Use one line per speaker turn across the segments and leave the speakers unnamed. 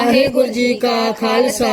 ਵਾਹਿਗੁਰੂ ਜੀ ਕਾ ਖਾਲਸਾ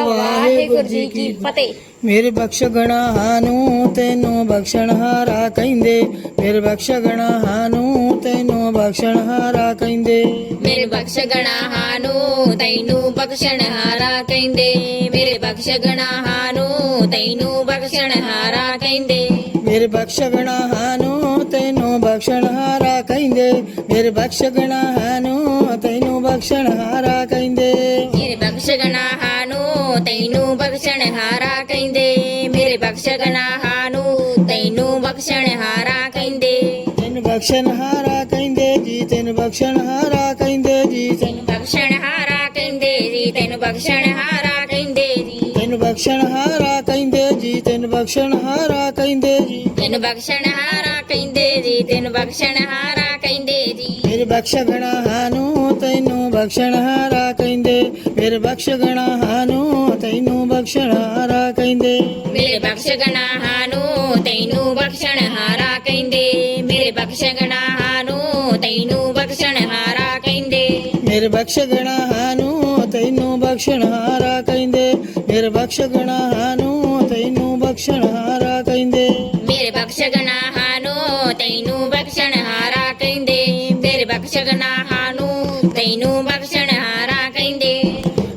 ਵਾਹਿਗੁਰੂ ਜੀ ਕੀ
ਫਤਿਹ।
ਮੇਰੇ ਬਖਸ਼ ਗਣਾ ਨੂੰ ਤੈਨੂੰ ਬਖਸ਼ਣਹਾਰਾ ਕਹਿੰਦੇ, ਮੇਰੇ ਬਖਸ਼ ਗਣਾ ਨੂੰ ਤੈਨੂੰ ਬਖਸ਼ਣਹਾਰਾ ਕਹਿੰਦੇ,
ਮੇਰੇ ਬਖਸ਼ ਗਣਾ ਨੂੰ ਤੈਨੂੰ ਬਖਸ਼ਣਹਾਰਾ ਕਹਿੰਦੇ, ਮੇਰੇ ਬਖਸ਼ ਗਣਾ ਨੂੰ ਤੈਨੂੰ ਬਖਸ਼ਣਹਾਰਾ ਕਹਿੰਦੇ,
ਮੇਰੇ ਬਖਸ਼ ਗਣਾ ਨੂੰ ਤੈਨੂੰ ਬਖਸ਼ਣਹਾਰਾ ਕਹਿੰਦੇ, ਮੇਰੇ ਬਖਸ਼ ਗਣਾ ਨੂੰ ਤੈਨੂੰ ਬਖਸ਼ਣਹਾਰਾ ਕਹਿੰਦੇ,
ਮੇਰੇ ਬਖਸ਼ ਗਣਾ ਨੂੰ ਤੈਨੂੰ ਬਖਸ਼ਣਹਾਰਾ ਕਹਿੰਦੇ, ਮੇਰੇ ਬਖਸ਼ ਗਣਾ ਨੂੰ ਤੈਨੂੰ ਬਖਸ਼ਣਹਾਰਾ ਕਹਿੰਦੇ,
ਤੈਨੂੰ ਬਖਸ਼ਣਹਾਰਾ ਕਹਿੰਦੇ ਜੀ, ਤੈਨੂੰ ਬਖਸ਼ਣਹਾਰਾ ਕਹਿੰਦੇ ਜੀ,
ਤੈਨੂੰ ਬਖਸ਼ਣਹਾਰਾ ਕਹਿੰਦੇ ਜੀ, ਤੈਨੂੰ ਬਖਸ਼ਣਹਾਰਾ ਕਹਿੰਦੇ ਜੀ,
ਤੈਨੂੰ ਬਖਸ਼ਣਹਾਰਾ ਕਹਿੰਦੇ ਜੀ, ਤੈਨੂੰ ਬਖਸ਼ਣਹਾਰਾ ਕਹਿੰਦੇ ਜੀ,
ਤੈਨੂੰ ਬਖਸ਼ਣਹਾਰਾ ਕਹਿੰਦੇ ਜੀ, ਤੈਨੂੰ ਬਖਸ਼ਣਹਾਰਾ ਕਹਿੰਦੇ ਜੀ,
ਮੇਰੇ ਬਖਸ਼ ਗਣਾ ਨੂੰ ਤੈਨੂੰ ਬਖਸ਼ਣਹਾਰਾ ਕਹਿੰਦੇ, ਮੇਰੇ ਬਖਸ਼ ਗਣਾ ਨੂੰ ਤੈਨੂੰ ਬਖਸ਼ਣਹਾਰਾ ਕਹਿੰਦੇ,
ਮੇਰੇ ਬਖਸ਼ ਗਣਾ ਨੂੰ ਤੈਨੂੰ ਬਖਸ਼ਣਹਾਰਾ ਕਹਿੰਦੇ, ਮੇਰੇ ਬਖਸ਼ ਗਣਾ ਨੂੰ ਤੈਨੂੰ ਬਖਸ਼ਣਹਾਰਾ ਕਹਿੰਦੇ,
ਮੇਰੇ ਬਖਸ਼ ਗਣਾ ਨੂੰ ਤੈਨੂੰ ਬਖਸ਼ਣਹਾਰਾ ਕਹਿੰਦੇ, ਮੇਰੇ ਬਖਸ਼ ਗਣਾ ਨੂੰ ਤੈਨੂੰ ਬਖਸ਼ਣਹਾਰਾ ਕਹਿੰਦੇ,
ਮੇਰੇ ਬਖਸ਼ ਗਣਾ ਨੂੰ ਤੈਨੂੰ ਬਖਸ਼ਣਹਾਰਾ ਕਹਿੰਦੇ, ਮੇਰੇ ਬਖਸ਼ ਗਣਾ ਨੂੰ ਤੈਨੂੰ ਬਖਸ਼ਣਹਾਰਾ ਕਹਿੰਦੇ,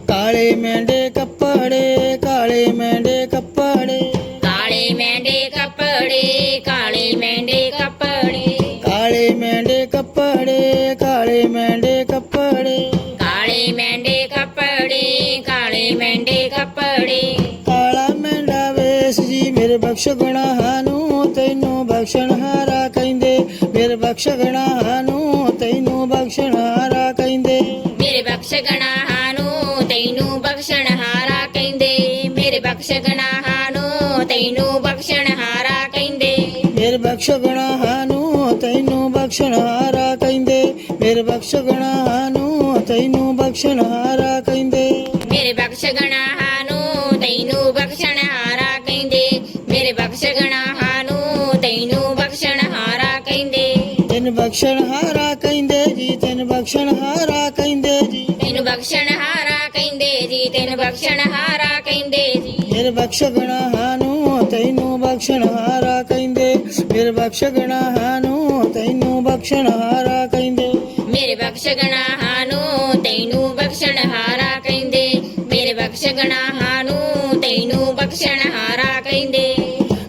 ਕਾਲੇ ਮੈਂਡੇ ਕੱਪੜੇ, ਕਾਲੇ ਮੈਂਡੇ ਕੱਪੜੇ,
ਕਾਲੇ ਮਹਿੰਦੇ ਕੱਪੜੇ, ਕਾਲੇ ਮਹਿੰਦੇ ਕੱਪੜੇ,
ਕਾਲੇ ਮੈਂਡੇ ਕੱਪੜੇ, ਕਾਲੇ ਮੈਂਡੇ ਕੱਪੜੇ,
ਕਾਲੇ ਮਹਿੰਦੇ ਕੱਪੜੇ, ਕਾਲੇ ਮਹਿੰਦੇ ਕੱਪੜੇ,
ਕਾਲਾ ਮੈਂਡਾ ਵੇਸ ਜੀ, ਮੇਰੇ ਬਖਸ਼ ਗਣਾ ਨੂੰ ਤੈਨੂੰ ਬਖਸ਼ਣਹਾਰਾ ਕਹਿੰਦੇ, ਮੇਰੇ ਬਖਸ਼ ਗਣਾ ਨੂੰ ਤੈਨੂੰ ਬਖਸ਼ਣਹਾਰਾ ਕਹਿੰਦੇ,
ਮੇਰੇ ਬਖਸ਼ ਗਣਾ ਨੂੰ ਤੈਨੂੰ ਬਖਸ਼ਣਹਾਰਾ ਕਹਿੰਦੇ, ਮੇਰੇ ਬਖਸ਼ ਗਣਾ ਨੂੰ ਤੈਨੂੰ ਬਖਸ਼ਣਹਾਰਾ ਕਹਿੰਦੇ,
ਮੇਰੇ ਬਖਸ਼ ਗਣਾ ਨੂੰ ਤੈਨੂੰ ਬਖਸ਼ਣਹਾਰਾ ਕਹਿੰਦੇ, ਮੇਰੇ ਬਖਸ਼ ਗਣਾ ਨੂੰ ਤੈਨੂੰ ਬਖਸ਼ਣਹਾਰਾ ਕਹਿੰਦੇ,
ਮੇਰੇ ਬਖਸ਼ ਗਣਾ ਨੂੰ ਤੈਨੂੰ ਬਖਸ਼ਣਹਾਰਾ ਕਹਿੰਦੇ, ਮੇਰੇ ਬਖਸ਼ ਗਣਾ ਨੂੰ ਤੈਨੂੰ ਬਖਸ਼ਣਹਾਰਾ ਕਹਿੰਦੇ,
ਤੈਨੂੰ ਬਖਸ਼ਣਹਾਰਾ ਕਹਿੰਦੇ ਜੀ, ਤੈਨੂੰ ਬਖਸ਼ਣਹਾਰਾ ਕਹਿੰਦੇ ਜੀ,
ਤੈਨੂੰ ਬਖਸ਼ਣਹਾਰਾ ਕਹਿੰਦੇ ਜੀ, ਤੈਨੂੰ ਬਖਸ਼ਣਹਾਰਾ ਕਹਿੰਦੇ ਜੀ,
ਮੇਰੇ ਬਖਸ਼ ਗਣਾ ਨੂੰ ਤੈਨੂੰ ਬਖਸ਼ਣਹਾਰਾ ਕਹਿੰਦੇ, ਮੇਰੇ ਬਖਸ਼ ਗਣਾ ਨੂੰ ਤੈਨੂੰ ਬਖਸ਼ਣਹਾਰਾ ਕਹਿੰਦੇ,
ਮੇਰੇ ਬਖਸ਼ ਗਣਾ ਨੂੰ ਤੈਨੂੰ ਬਖਸ਼ਣਹਾਰਾ ਕਹਿੰਦੇ, ਮੇਰੇ ਬਖਸ਼ ਗਣਾ ਨੂੰ ਤੈਨੂੰ ਬਖਸ਼ਣਹਾਰਾ ਕਹਿੰਦੇ,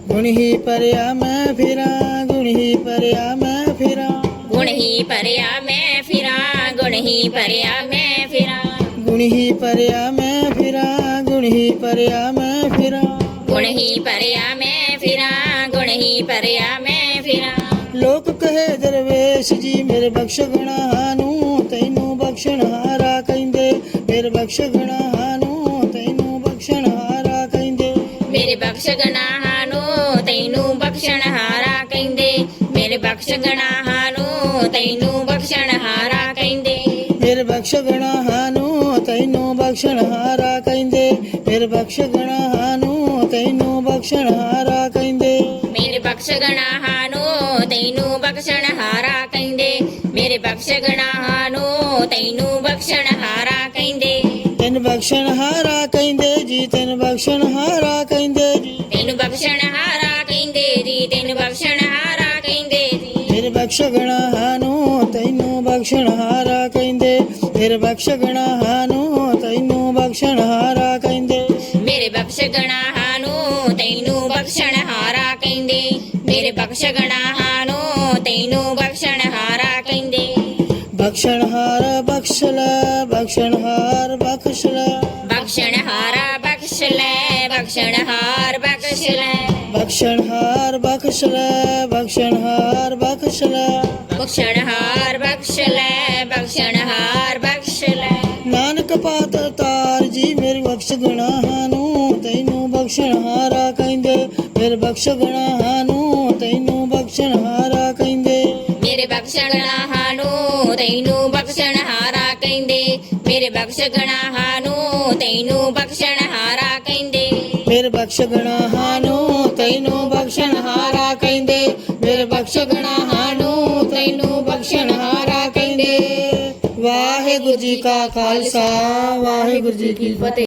ਗੁਣ ਹੀ ਭਰਿਆ ਮੈਂ ਫਿਰਾਂ, ਗੁਣ ਹੀ ਭਰਿਆ ਮੈਂ ਫਿਰਾਂ,
ਗੁਣ ਹੀ ਭਰਿਆ ਮੈਂ ਫਿਰਾਂ, ਗੁਣ ਹੀ ਭਰਿਆ ਮੈਂ ਫਿਰਾਂ,
ਗੁਣ ਹੀ ਭਰਿਆ ਮੈਂ ਫਿਰਾਂ, ਗੁਣ ਹੀ ਭਰਿਆ ਮੈਂ ਫਿਰਾਂ,
ਗੁਣ ਹੀ ਭਰਿਆ ਮੈਂ ਫਿਰਾਂ, ਗੁਣ ਹੀ ਭਰਿਆ ਮੈਂ ਫਿਰਾਂ,
ਲੋਕ ਕਹੇ ਦਰਵੇਸ਼ ਜੀ, ਮੇਰੇ ਬਖਸ਼ ਗਣਾ ਨੂੰ ਤੈਨੂੰ ਬਖਸ਼ਣਹਾਰਾ ਕਹਿੰਦੇ, ਮੇਰੇ ਬਖਸ਼ ਗਣਾ ਨੂੰ ਤੈਨੂੰ ਬਖਸ਼ਣਹਾਰਾ ਕਹਿੰਦੇ,
ਮੇਰੇ ਬਖਸ਼ ਗਣਾ ਨੂੰ ਤੈਨੂੰ ਬਖਸ਼ਣਹਾਰਾ ਕਹਿੰਦੇ, ਮੇਰੇ ਬਖਸ਼ ਗਣਾ ਨੂੰ ਤੈਨੂੰ ਬਖਸ਼ਣਹਾਰਾ ਕਹਿੰਦੇ,
ਮੇਰੇ ਬਖਸ਼ ਗਣਾ ਨੂੰ ਤੈਨੂੰ ਬਖਸ਼ਣਹਾਰਾ ਕਹਿੰਦੇ, ਮੇਰੇ ਬਖਸ਼ ਗਣਾ ਨੂੰ ਤੈਨੂੰ ਬਖਸ਼ਣਹਾਰਾ ਕਹਿੰਦੇ,
ਮੇਰੇ ਬਖਸ਼ ਗਣਾ ਨੂੰ ਤੈਨੂੰ ਬਖਸ਼ਣਹਾਰਾ ਕਹਿੰਦੇ, ਮੇਰੇ ਬਖਸ਼ ਗਣਾ ਨੂੰ ਤੈਨੂੰ ਬਖਸ਼ਣਹਾਰਾ ਕਹਿੰਦੇ,
ਤੈਨੂੰ ਬਖਸ਼ਣਹਾਰਾ ਕਹਿੰਦੇ ਜੀ, ਤੈਨੂੰ ਬਖਸ਼ਣਹਾਰਾ ਕਹਿੰਦੇ ਜੀ,
ਤੈਨੂੰ ਬਖਸ਼ਣਹਾਰਾ ਕਹਿੰਦੇ ਜੀ, ਤੈਨੂੰ ਬਖਸ਼ਣਹਾਰਾ ਕਹਿੰਦੇ ਜੀ,
ਮੇਰੇ ਬਖਸ਼ ਗਣਾ ਨੂੰ ਤੈਨੂੰ ਬਖਸ਼ਣਹਾਰਾ ਕਹਿੰਦੇ, ਮੇਰੇ ਬਖਸ਼ ਗਣਾ ਨੂੰ ਤੈਨੂੰ ਬਖਸ਼ਣਹਾਰਾ ਕਹਿੰਦੇ,
ਮੇਰੇ ਬਖਸ਼ ਗਣਾ ਨੂੰ ਤੈਨੂੰ ਬਖਸ਼ਣਹਾਰਾ ਕਹਿੰਦੇ, ਮੇਰੇ ਬਖਸ਼ ਗਣਾ ਨੂੰ ਤੈਨੂੰ ਬਖਸ਼ਣਹਾਰਾ ਕਹਿੰਦੇ,
ਬਖਸ਼ਣਹਾਰ ਬਖਸ਼ ਲੈ, ਬਖਸ਼ਣਹਾਰ ਬਖਸ਼ ਲੈ,
ਬਖਸ਼ਣਹਾਰਾ ਬਖਸ਼ ਲੈ, ਬਖਸ਼ਣਹਾਰ ਬਖਸ਼ ਲੈ,
ਬਖਸ਼ਣਹਾਰ ਬਖਸ਼ ਲੈ, ਬਖਸ਼ਣਹਾਰ ਬਖਸ਼ ਲੈ,
ਬਖਸ਼ਣਹਾਰ ਬਖਸ਼ ਲੈ, ਬਖਸ਼ਣਹਾਰ ਬਖਸ਼ ਲੈ,
ਨਾਨਕ ਪਾਤ ਤਾਰ ਜੀ, ਮੇਰੇ ਬਖਸ਼ ਗਣਾ ਨੂੰ ਤੈਨੂੰ ਬਖਸ਼ਣਹਾਰਾ ਕਹਿੰਦੇ, ਮੇਰੇ ਬਖਸ਼ ਗਣਾ ਨੂੰ ਤੈਨੂੰ ਬਖਸ਼ਣਹਾਰਾ ਕਹਿੰਦੇ,
ਮੇਰੇ ਬਖਸ਼ ਗਣਾ ਨੂੰ ਤੈਨੂੰ ਬਖਸ਼ਣਹਾਰਾ ਕਹਿੰਦੇ, ਮੇਰੇ ਬਖਸ਼ ਗਣਾ ਨੂੰ ਤੈਨੂੰ ਬਖਸ਼ਣਹਾਰਾ ਕਹਿੰਦੇ,
ਮੇਰੇ ਬਖਸ਼ ਗਣਾ ਨੂੰ ਤੈਨੂੰ ਬਖਸ਼ਣਹਾਰਾ ਕਹਿੰਦੇ, ਮੇਰੇ ਬਖਸ਼ ਗਣਾ ਨੂੰ ਤੈਨੂੰ ਬਖਸ਼ਣਹਾਰਾ ਕਹਿੰਦੇ, ਵਾਹਿਗੁਰੂ ਵਾਹਿਗੁਰੂ ਜੀ ਕਾ ਖਾਲਸਾ ਵਾਹਿਗੁਰੂ ਜੀ ਕੀ ਫਤਿਹ।